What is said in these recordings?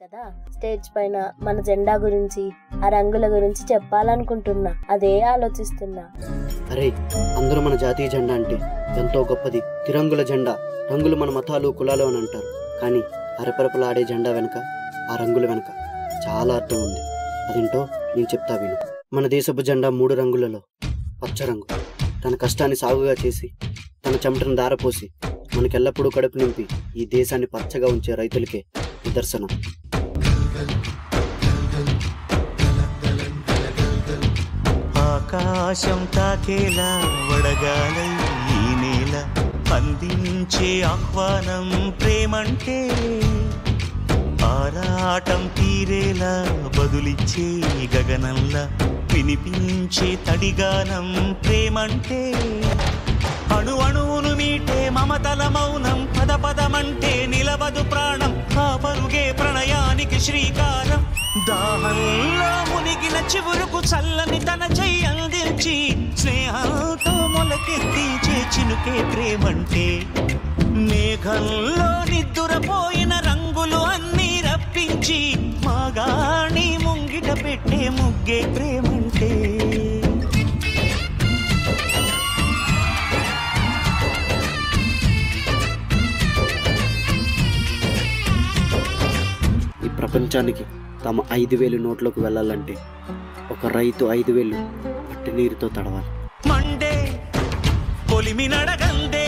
కదా స్టేజ్ పైన మన జెండా గురించి ఆ రంగుల గురించి చెప్పాలనుకుంటున్నా, అదే ఆలోచిస్తున్నా. అరే, అందరూ మన జాతీయ జెండా అంటే ఎంతో గొప్పది, తిరంగుల జెండా. రంగులు మన మతాలు కులాలు అని అంటారు, కానీ అరపరపలాడే జెండా వెనక, ఆ రంగుల వెనక చాలా అర్థం ఉంది. అదేంటో నేను చెప్తా విను. మన దేశపు జెండా 3 రంగులలో పచ్చ రంగు. తన కష్టాన్ని సాగుగా చేసి, తన చెమటను దారపోసి మనకెల్లప్పుడూ కడుపు నింపి ఈ దేశాన్ని పచ్చగా ఉంచే రైతులకే నిదర్శనం. ఆకాశం తాకేలా వడగాలై ఈ నేల అందించే ఆహ్వానం ప్రేమంటే, ఆరాటం తీరేలా బదులిచ్చే గగనంలా వినిపించే తడిగానం ప్రేమంటే, అణు అణువును మీటే మమతల మౌనం పద పదమంటే నిలవదు ప్రాణం, ఆ పరుగే ప్రణయానికి శ్రీకారం. దాహంలో మునిగిన చివురుకు చల్లని తన చెయ్యి అందించి స్నేహంతో మొలకెత్తించే చినుకే ప్రేమంటే, మేఘంలో నిద్దురపోయిన రంగులు అన్నీ రప్పించి మాగాణి ముంగిట పెట్టే ముగ్గే ప్రేమంటే. ఈ ప్రపంచానికి తమ 5,000 నోట్లోకి వెళ్ళాలంటే ఒక రైతు 5,000 పట్టి నీరుతో తడవాలి. మండే పొలిమి నడగందే,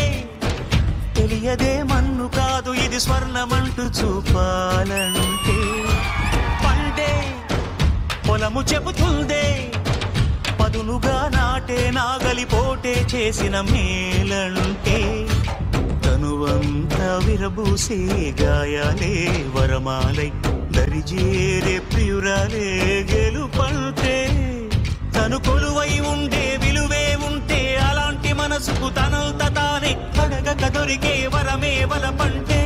తెలియదే మన్ను కాదు ఇది స్వర్ణమంటూ చూపాలంటే, పండే పొలము చెబుతుందే పదునుగా నాటే నాగలి పోటే చేసిన మేలంటే, తనువంతా విరబూసే గాయాలే వరమాలై దరిజేరే ప్రియురాలే గెలుపంటే, తను కొలువై ఉండే విలువే ఉంటే అలాంటి మనసుకు తనంత తానే అడగక దొరికే వరమే వలపంటే.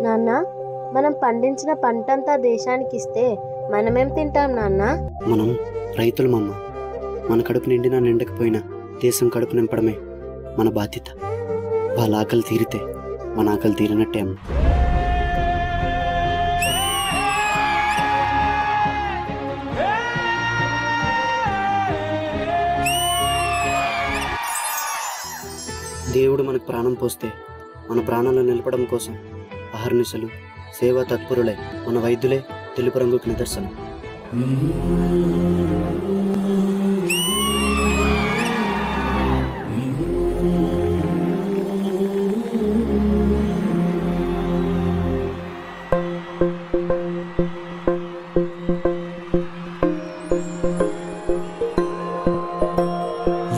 నాన్న, మనం పండించిన పంటంతా దేశానికి ఇస్తే మనమేం తింటాం నాన్న? మనం రైతులమమ్మ. మన కడుపు నిండినా నిండకపోయినా దేశం కడుపు నింపడమే మన బాధ్యత. వాళ్ళ ఆకలి తీరితే మన ఆకలి తీరినట్టే అమ్మ. దేవుడు మనకు ప్రాణం పోస్తే మన ప్రాణాలను నిలపడం కోసం అహర్నిశలు సేవా తత్పరులై మన వైద్యులే తెలుపు రంగుకు నిదర్శనం.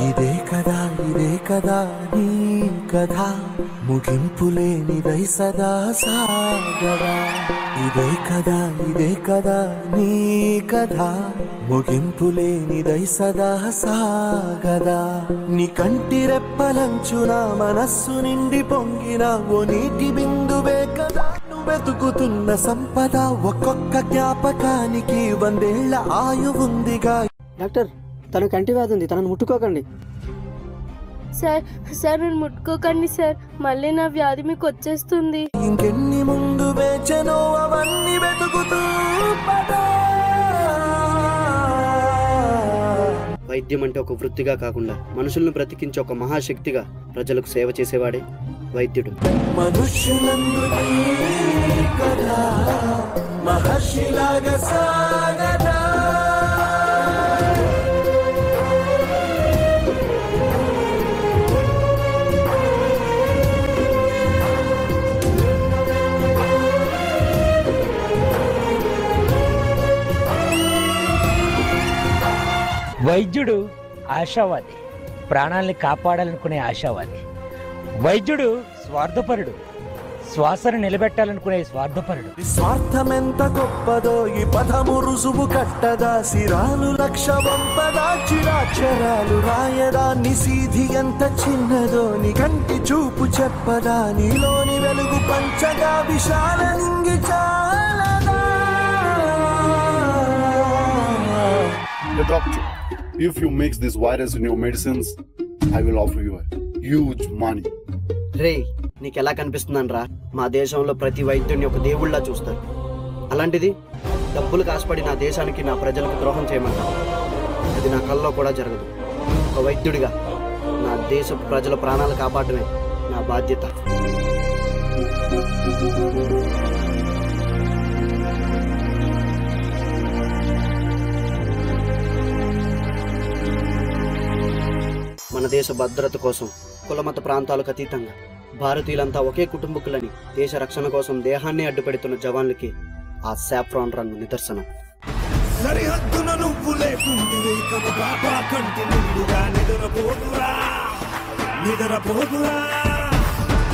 ఇదే కదా నీ కథ, ముగింపులేనిదై సదా సాగరా. ఇదే కదా నీ కథ, ముగింపులేనిదై సదా సాగదా. నీ కంటి రెప్పలంచున మనస్సు నిండి పొంగిన ఓ నీటి బిందువే కదా వెతుకుతున్న సంపద. ఒక్కొక్క జ్ఞాపకానికి 100 ఏళ్ల ఆయువుందిగా. డాక్టర్, తన కంటి వ్యాధి ఉంది, తనను ముట్టుకోకండి. సార్ నేను ముట్టుకోకండి సార్, మళ్ళీ నా వ్యాధి మీకు వచ్చేస్తుంది. ఇంకెన్ని ముందు వేచనో అవన్నీ వెతుకుతూ పదా. వైద్యం అంటే ఒక వృత్తిగా కాకుండా మనుషులను బ్రతికించే ఒక మహాశక్తిగా ప్రజలకు సేవ చేసేవాడే వైద్యుడు. మనుష్యులందు కదా మహర్షిలాగా సాగదా. వైద్యుడు ఆశావాది, ప్రాణాలని కాపాడాలనుకునే ఆశావాది. వైద్యుడు స్వార్థపరుడు, శ్వాసను నిలబెట్టాలనుకునే స్వార్థపరుడు. స్వార్థమెంత గొప్పదో ఈ పదము రుజువు కట్టదా. సిరాలు లక్ష వంపదా, చిరాక్షరాలు రాయదా. నిసీధి ఎంత చిన్నదో నీ కంటి చూపు చెప్పదా. నీలోని వెలుగు పంచగా విశాల నింగి చాలదా. Doctor, if you mix this virus in your medicines, I will offer you a huge money. రే, నీకెలా కనిపిస్తుందనరా? మా దేశంలో ప్రతి వైద్యుడిని ఒక దేవుళ్ళ చూస్తారు. అలాంటిది డబ్బులకు ఆశపడి నా దేశానికి, నా ప్రజలకు ద్రోహం చేయమంటారు. అది నా కల్లో కూడా జరగదు. ఒక వైద్యుడిగా నా దేశ ప్రజల ప్రాణాలు కాపాడమే నా బాధ్యత. మన దేశ భద్రత కోసం కులమత ప్రాంతాలకు అతీతంగా భారతీయులంతా ఒకే కుటుంబకులని దేశ రక్షణ కోసం దేహాన్ని అడ్డుపెడుతున్న జవాన్లకి ఆ సాఫ్రాన్ రంగు నిదర్శనం. సరిహద్దున నువ్వు లేకుంటే బాబా కంటి నిండుగా నిద్రపోదురా నిద్రపోదురా.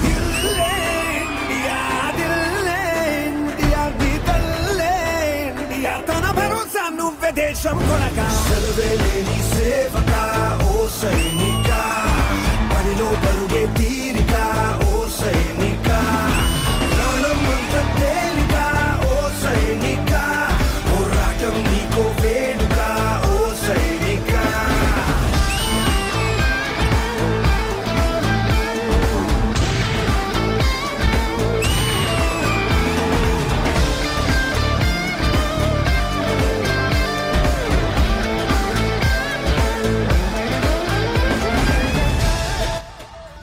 దిల్లే ఇండియా, దిల్లే ఇండియా, దిల్లే ఇండియా. తన భరోసా నువ్వే దేశం కొనగా. సెలవే లేని సేవక ఓ సైనిక, పనిలో పరుగే తీరిక ఓ సైనిక. ప్రాణమంత తేలిక ఓ సైనిక, పోరాటం నీకో వేడుక ఓ సైనిక.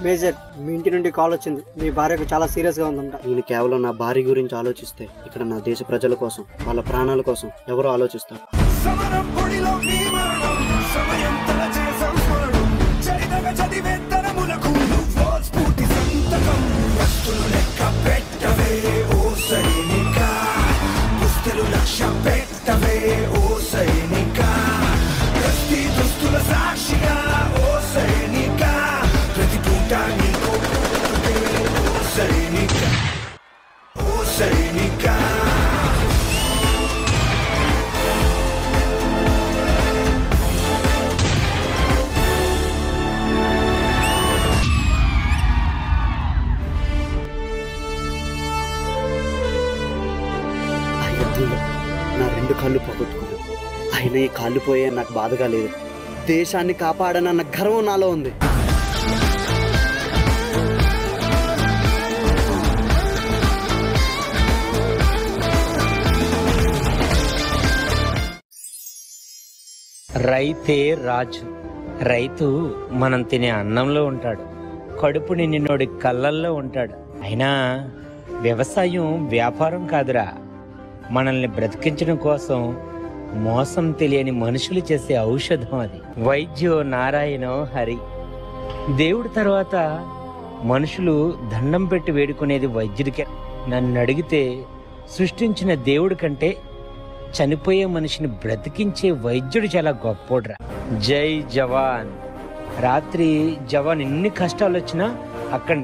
మేజర్, మీ ఇంటి నుండి కాల్ వచ్చింది. మీ భార్యకు చాలా సీరియస్గా ఉందంట. నేను కేవలం నా భార్య గురించి ఆలోచిస్తే ఇక్కడ నా దేశ ప్రజల కోసం, వాళ్ళ ప్రాణాల కోసం ఎవరో ఆలోచిస్తారు. సమరం పొడిలో నీ మరణం, సమయం తలచే సంస్మరణం, చరితగ చదివే తరములకు నువ్వో స్ఫూర్తి సంతకం. వస్తులు లెక్క పెట్టవే ఓ సైనిక, పుస్తలు లక్ష్య పెట్టవే ఓ సైనిక. ప్రతి దుస్తుల సాక్షిగా ఓ సైనిక, ప్రతి పూట నీకో ఓ సైనిక ఓ సైనిక. నా 2 కాళ్ళు పోగొట్టుకున్నాను. అయినా ఈ కాళ్ళు పోయే నాకు బాధగా లేదు. దేశాన్ని కాపాడనన్న గర్వం నాలో ఉంది. రైతే రాజు. రైతు మనం తినే అన్నంలో ఉంటాడు, కడుపు నిండినోడి కళ్ళల్లో ఉంటాడు. అయినా వ్యవసాయం వ్యాపారం కాదురా, మనల్ని బ్రతికించడం కోసం మోసం తెలియని మనుషులు చేసే ఔషధం అది. వైద్యో నారాయణో హరి. దేవుడి తర్వాత మనుషులు దండం పెట్టి వేడుకునేది వైద్యుడికే. నన్ను అడిగితే సృష్టించిన దేవుడి కంటే చనిపోయే మనిషిని బ్రతికించే వైద్యుడు చాలా గొప్పోడ్రా. జై జవాన్. రాత్రి జవాన్ ఎన్ని కష్టాలు వచ్చినా అక్కడ